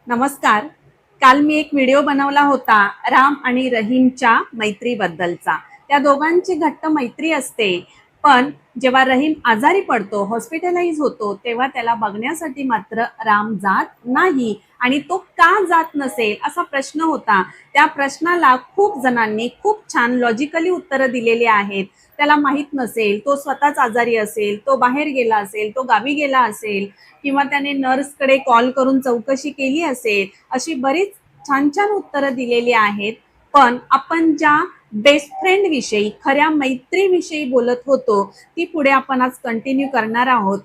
नमस्कार. काल मी एक व्हिडिओ बनवला होता राम आणि रहीमच्या मैत्रीबद्दलचा. त्या दोघांची घट्ट मैत्री असते, पण जेव्हा रहीम आजारी पडतो, हॉस्पिटलाइज होतो, तेव्हा त्याला बघण्यासाठी मात्र राम जात नाही आणि तो का जात नसेल असा प्रश्न होता. त्या प्रश्नाला खूप जणांनी खूप छान लॉजिकली उत्तरं दिलेली आहेत. त्याला माहित नसेल, तो स्वतःच आजारी असेल, तो बाहेर गेला असेल, तो गावी गेला असेल किंवा त्याने नर्सकडे कॉल करून चौकशी केली असेल, अशी बरीच छान छान उत्तरं दिलेली आहेत. पण आपण ज्या बेस्ट फ्रेंड विषयी, खऱ्या मैत्रीविषयी बोलत होतो, ती पुढे आपण आज कंटिन्यू करणार आहोत.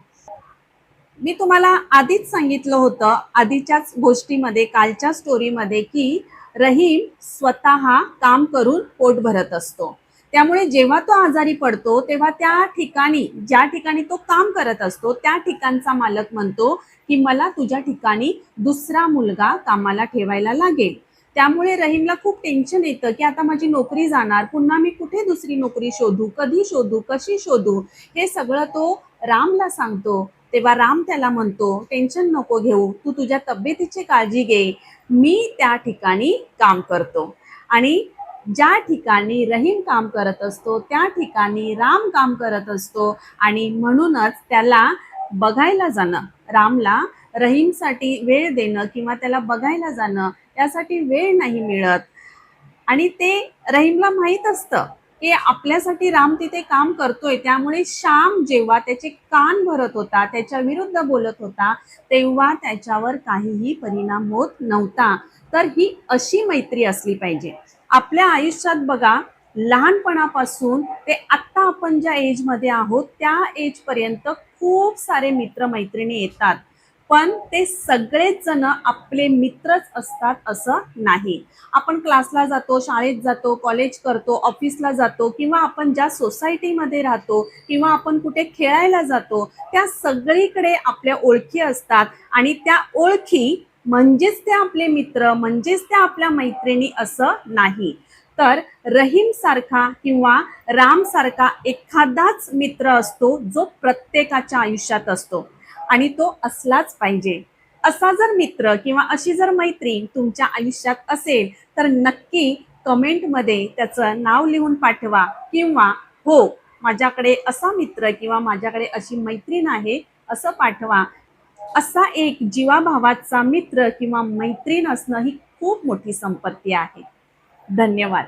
मी तुम्हाला आधीच सांगितलं होतं, आधीच्याच गोष्टीमध्ये, कालच्या स्टोरीमध्ये, की रहीम स्वतः काम करून पोट भरत असतो. त्यामुळे जेव्हा तो आजारी पडतो तेव्हा त्या ठिकाणी, ज्या ठिकाणी तो काम करत असतो, त्या ठिकाणचा मालक म्हणतो की मला तुझ्या ठिकाणी दुसरा मुलगा कामाला ठेवायला लागेल. त्यामुळे रहीमला खूप टेन्शन येतं की आता माझी नोकरी जाणार, पुन्हा मी कुठे दुसरी नोकरी शोधू, कधी शोधू, कशी शोधू. हे सगळं तो रामला सांगतो. तेव्हा राम त्याला म्हणतो, टेन्शन नको घेऊ, तू तुझ्या तब्येतीची काळजी घे, मी त्या ठिकाणी काम करतो. आणि ज्या ठिकाणी रहीम काम करत असतो त्या ठिकाणी राम काम करत असतो. आणि म्हणूनच त्याला बघायला जाणं, रामला रहीमसाठी वेळ देणं किंवा त्याला बघायला जाणं यासाठी वेळ नाही मिळत. आणि ते रहीमला माहीत असतं की आपल्यासाठी राम तिथे काम करतोय. त्यामुळे श्याम जेव्हा त्याचे कान भरत होता, त्याच्या विरुद्ध बोलत होता, तेव्हा त्याच्यावर काहीही परिणाम होत नव्हता. तर ही अशी मैत्री असली पाहिजे आपल्या आयुष्यात. बघा, लहानपणापासून ते आत्ता आपण ज्या एजमध्ये आहोत त्या एजपर्यंत खूप सारे मित्रमैत्रिणी येतात, पण ते सगळेच जण आपले मित्रच असतात असं नाही. आपण क्लासला जातो, शाळेत जातो, कॉलेज करतो, ऑफिसला जातो किंवा आपण ज्या सोसायटीमध्ये राहतो किंवा आपण कुठे खेळायला जातो, त्या सगळीकडे आपल्या ओळखी असतात. आणि त्या ओळखी म्हणजेच ते आपले मित्र, म्हणजेच त्या आपल्या मैत्रिणी असं नाही. तर रहीम सारखा किंवा राम सारखा एखादाच मित्र असतो जो प्रत्येकाच्या आयुष्यात असतो, आणि तो असलाच पाहिजे. असा जर मित्र किंवा अशी जर मैत्रीण तुमच्या आयुष्यात असेल तर नक्की कमेंटमध्ये त्याचं नाव लिहून पाठवा, किंवा हो, माझ्याकडे असा मित्र किंवा माझ्याकडे अशी मैत्रीण आहे असं पाठवा. असा एक जीवाभावाचा मित्र किंवा मैत्रीण असणं ही खूप मोठी संपत्ती आहे. धन्यवाद.